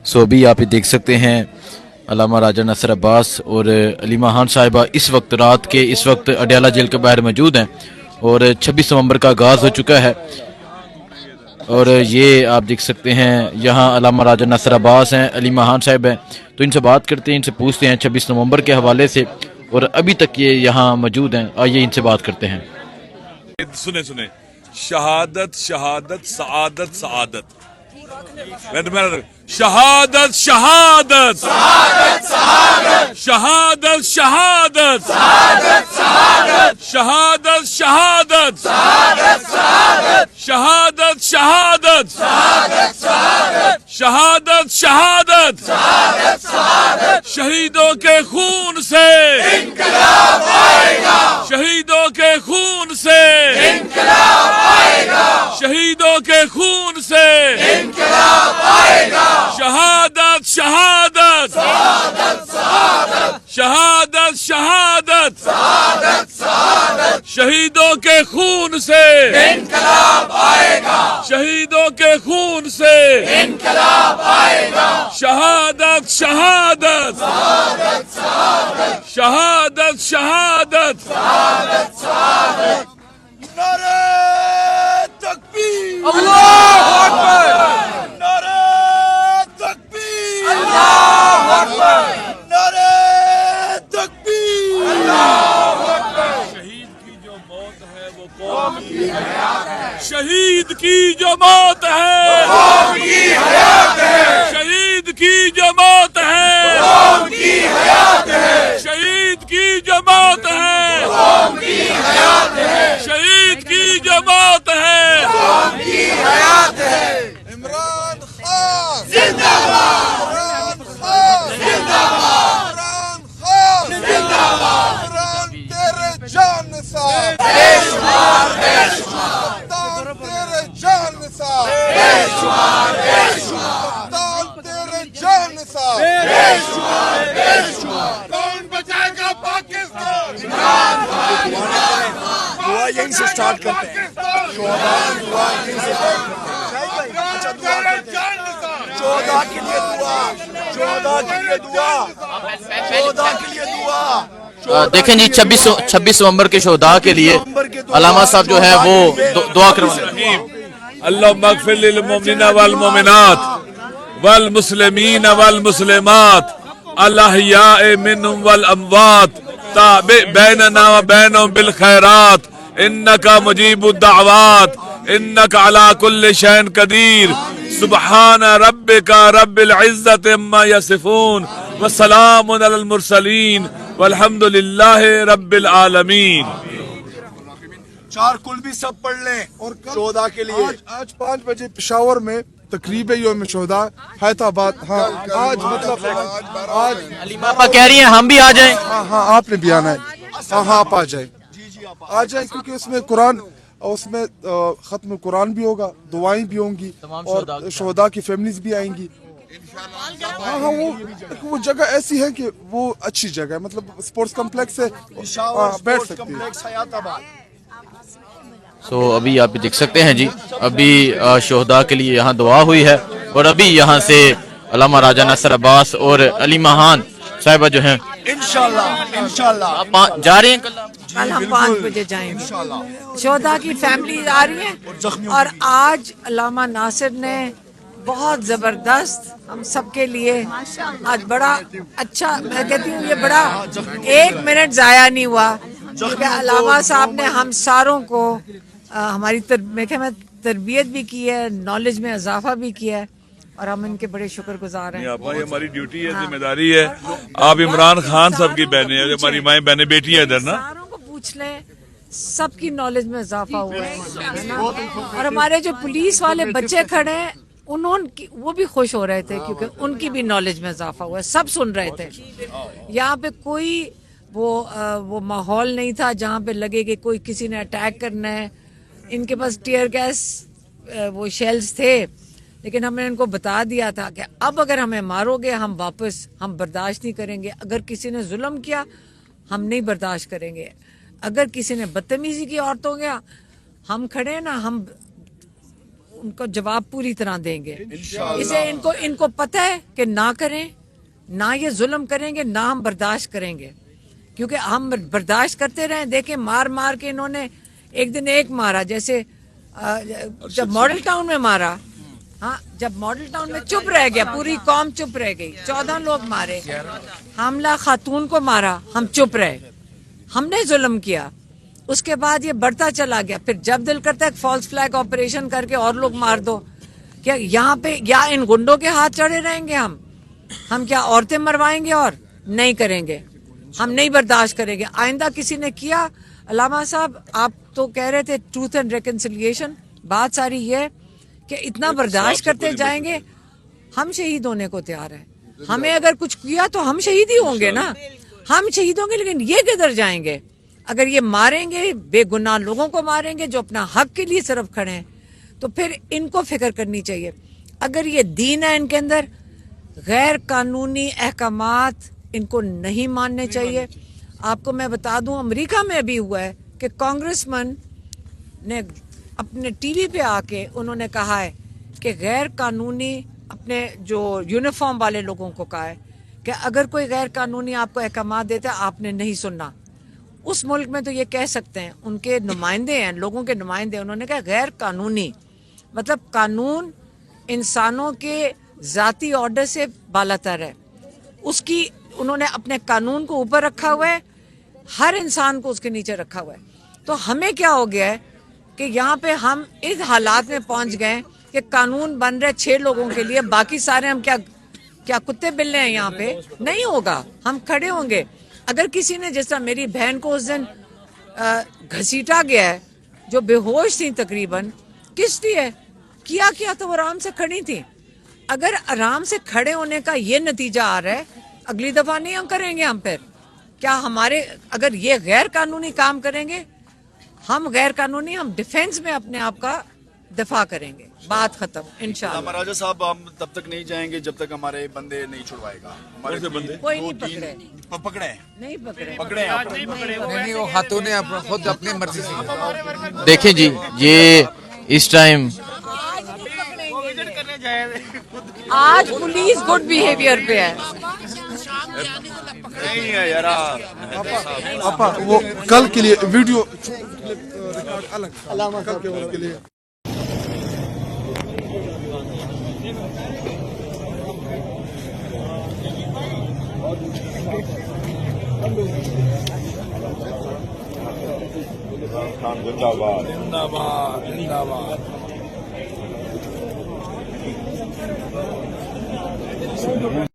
अभी आप ये देख सकते हैं अल्लामा राजा नसर अब्बास और अलीमा खान साहिबा इस वक्त अडयाला जेल के बाहर मौजूद हैं और 26 नवंबर का आगाज़ हो चुका है। और ये आप देख सकते हैं यहाँ अल्लामा राजा नसर अब्बास हैं, अलीमा खान साहिब हैं। तो इनसे बात करते हैं, इनसे पूछते हैं 26 नवंबर के हवाले से, और अभी तक ये यहाँ मौजूद हैं। आइए इनसे बात करते हैं। सुने सुने, शहादत शहादत सआदत सआदत, शहादत शहादत शहादत शहादत शहादत शहादत शहादत शहादत शहादत शहादत शहादत शहादत शहीदों के खून से इंकलाब आएगा, शहीदों के खून से इंकलाब आएगा, शहीदों के खून से इंकलाब आएगा, शहादत शहादत शहादत शहादत शहादत शहादत शहादत शहीदों के खून से इंकलाब आएगा, शहीदों के खून से इंकलाब आएगा, शहादत शहादत शहादत शहादत शहादत शहादत शहादत। नारे तकबीर, अल्लाहू अकबर, नारे तकबीर, अल्लाहू अकबर, नारे तकबीर, अल्लाहू अकबर। शहीद की जो मौत है वो कौम की हयात है, शहीद की जो मौत है कौम की हयात है, शहीद की जो मौत है कौम की हयात है, शहीद की जो मौत है कौम की हयात है, शहीद की जो मौत है कौम की हयात है। इमरान खान जिंदाबाद, इमरान खान जिंदाबाद, इमरान खान जिंदाबाद, इमरान तेरे जान निसार बेशुमार बेशुमार, कप्तान तेरे जान निसार बेशुमार बेशुमार, कप्तान तेरे जान निसार बेशुमार बेशुमार। कौन बचाएगा पाकिस्तान? इमरान खान, इमरान खान। दुआ यहीं से स्टार्ट करते हैं, दुआ यहीं से स्टार्ट करते हैं। अच्छा दुआ करते हैं, 14 के लिए दुआ, 14 के लिए दुआ, 14 के लिए दुआ। देखें जी 26 नवंबर के शोहदा के लिए अलामा साहब जो है वो दुआ करवाएं। अल्लाहुम्मा अग़फ़िर लिल मुमिनीना वल मुमिनात वल मुस्लिमीन वल मुस्लिमात अल अहयाए मिनहुम वल अमवात ताबि बैनना व बैनहुम बिल खैरात इन्नका मुजीबुद दअवात इन्नका अला कुल्लि शैइन कदीर सुब्हान रब्बिका रब्बिल इज़्ज़ति अम्मा यसिफून व सलामुन अलल मुरसलीन वल्हम्दुलिल्लाहि रब्बिल आलमीन। 4 कुल भी सब पढ़ लें और 14 के लिए। आज 5 बजे पेशावर में तकरीब है यौम शुहदा हैदराबाद। हाँ आज मतलब आज पापा कह रही हैं हम भी आ जाएं। हाँ आपने भी आना है। हाँ आप आ जाए, आ जाए, क्योंकि उसमें कुरान, उसमें खत्म कुरान भी होगा, दुआएं भी होंगी और शुहदा की फैमिलीज भी आएंगी। हाँ हाँ वो जगह ऐसी है कि वो अच्छी जगह है, मतलब स्पोर्ट्स कॉम्प्लेक्स है, बैठ सकते हैं। अभी आप देख सकते हैं जी, अभी शोहदा के लिए यहाँ दुआ हुई है और अभी यहाँ से अल्लामा राजा नसर अब्बास और अलीमा खान साहिबा जो हैं इंशाल्लाह आप जा रहे हैं। कल हम 5 बजे जाएंगे। शोहदा की फैमिली आ रही है और आज अल्लामा नासिर ने बहुत जबरदस्त हम सबके लिए आज बड़ा अच्छा, मैं कहती हूँ ये बड़ा 1 मिनट जाया नहीं हुआ, क्योंकि अल्लामा साहब ने हम सारों को हमारी तरबियत भी की है, नॉलेज में इजाफा भी किया है और हम इनके बड़े शुक्रगुजार हैं। ये हमारी ड्यूटी है, जिम्मेदारी है। आप इमरान खान साहब की बहनें हैं, हमारी माएँ बहनें बेटी है इधर ना, सारों को पूछ लें, सबकी नॉलेज में इजाफा हुआ है ना। और हमारे जो पुलिस वाले बच्चे खड़े हैं उन्होंने वो भी खुश हो रहे थे क्योंकि उनकी भी नॉलेज में इजाफा हुआ है, सब सुन रहे थे। यहाँ पे कोई वो माहौल नहीं था जहाँ पे लगे कि कोई किसी ने अटैक करना है। इनके पास टीयर गैस वो शेल्स थे, लेकिन हमने इनको बता दिया था कि अब अगर हमें मारोगे हम बर्दाश्त नहीं करेंगे। अगर किसी ने जुल्म किया हम नहीं बर्दाश्त करेंगे। अगर किसी ने बदतमीजी की औरतों के हम खड़े हैं ना, हम उनको जवाब पूरी तरह देंगे। इसे इनको पता है कि ना करें, ना ये जुल्म करेंगे, ना हम बर्दाश्त करेंगे, क्योंकि हम बर्दाश्त करते रहे। देखें मार मार के इन्होंने एक दिन एक मारा, जैसे जब मॉडल टाउन में मारा, हाँ जब मॉडल टाउन में चुप रह गया, पूरी कौम चुप रह गई, 14 लोग मारे, हामला खातून को मारा, हम चुप रहे, हमने जुल्म किया। उसके बाद ये बढ़ता चला गया। फिर जब दिल करता है फॉल्स फ्लैग ऑपरेशन करके और लोग मार दो, क्या यहाँ पे या इन गुंडों के हाथ चढ़े रहेंगे हम क्या औरतें मरवाएंगे? और नहीं करेंगे, हम नहीं बर्दाश्त करेंगे। आइंदा किसी ने किया, अलामा साहब आप तो कह रहे थे ट्रूथ एंड रिकन्सिलिएशन, बात सारी ये कि इतना बर्दाश्त करते जाएंगे, हम शहीद होने को तैयार है। हमें अगर कुछ किया तो हम शहीद ही होंगे ना, हम शहीद होंगे, लेकिन ये किधर जाएंगे? अगर ये मारेंगे, बेगुनाह लोगों को मारेंगे जो अपना हक के लिए सिर्फ खड़े हैं, तो फिर इनको फिक्र करनी चाहिए। अगर ये दीन है इनके अंदर, गैर कानूनी अहकामात इनको नहीं मानने चाहिए। आपको मैं बता दूं, अमेरिका में भी हुआ है कि कांग्रेसमैन ने अपने टीवी पे आके उन्होंने कहा है कि गैर कानूनी, अपने जो यूनिफॉर्म वाले लोगों को कहा है कि अगर कोई गैर कानूनी आपको अहकामात देता है आपने नहीं सुनना। उस मुल्क में तो ये कह सकते हैं, उनके नुमाइंदे हैं, लोगों के नुमाइंदे, उन्होंने कहा गैर कानूनी मतलब कानून इंसानों के जाती ऑर्डर से बालातर है, उसकी उन्होंने अपने कानून को ऊपर रखा हुआ है, हर इंसान को उसके नीचे रखा हुआ है। तो हमें क्या हो गया है कि यहाँ पे हम इस हालात में पहुंच गए कि कानून बन रहे 6 लोगों के लिए, बाकी सारे हम क्या कुत्ते बिल्ले हैं यहाँ पे? नहीं होगा, हम खड़े होंगे। अगर किसी ने, जिस तरह मेरी बहन को उस दिन घसीटा गया है, जो बेहोश थी तकरीबन, किस लिए किया तो वो आराम से खड़ी थी। अगर आराम से खड़े होने का ये नतीजा आ रहा है, अगली दफा नहीं हम करेंगे। हम फिर क्या हमारे, अगर ये गैर कानूनी काम करेंगे, हम गैर कानूनी, हम डिफेंस में अपने आप का दफा करेंगे, बात खत्म इंशाल्लाह। महाराजा साहब हम तब तक नहीं जाएंगे जब तक हमारे बंदे नहीं छुड़वाएगा। हमारे बंदे कोई नहीं पकड़े, नहीं पकड़े नहीं, वो हाथों ने खुद अपनी मर्जी से। देखें जी, ये इस टाइम आज पुलिस गुड बिहेवियर पे है। नहीं है यार। आपा वो कल के लिए वीडियो रिकॉर्ड अलग कल के लिए। जिंदाबाद जिंदाबाद जिंदाबाद।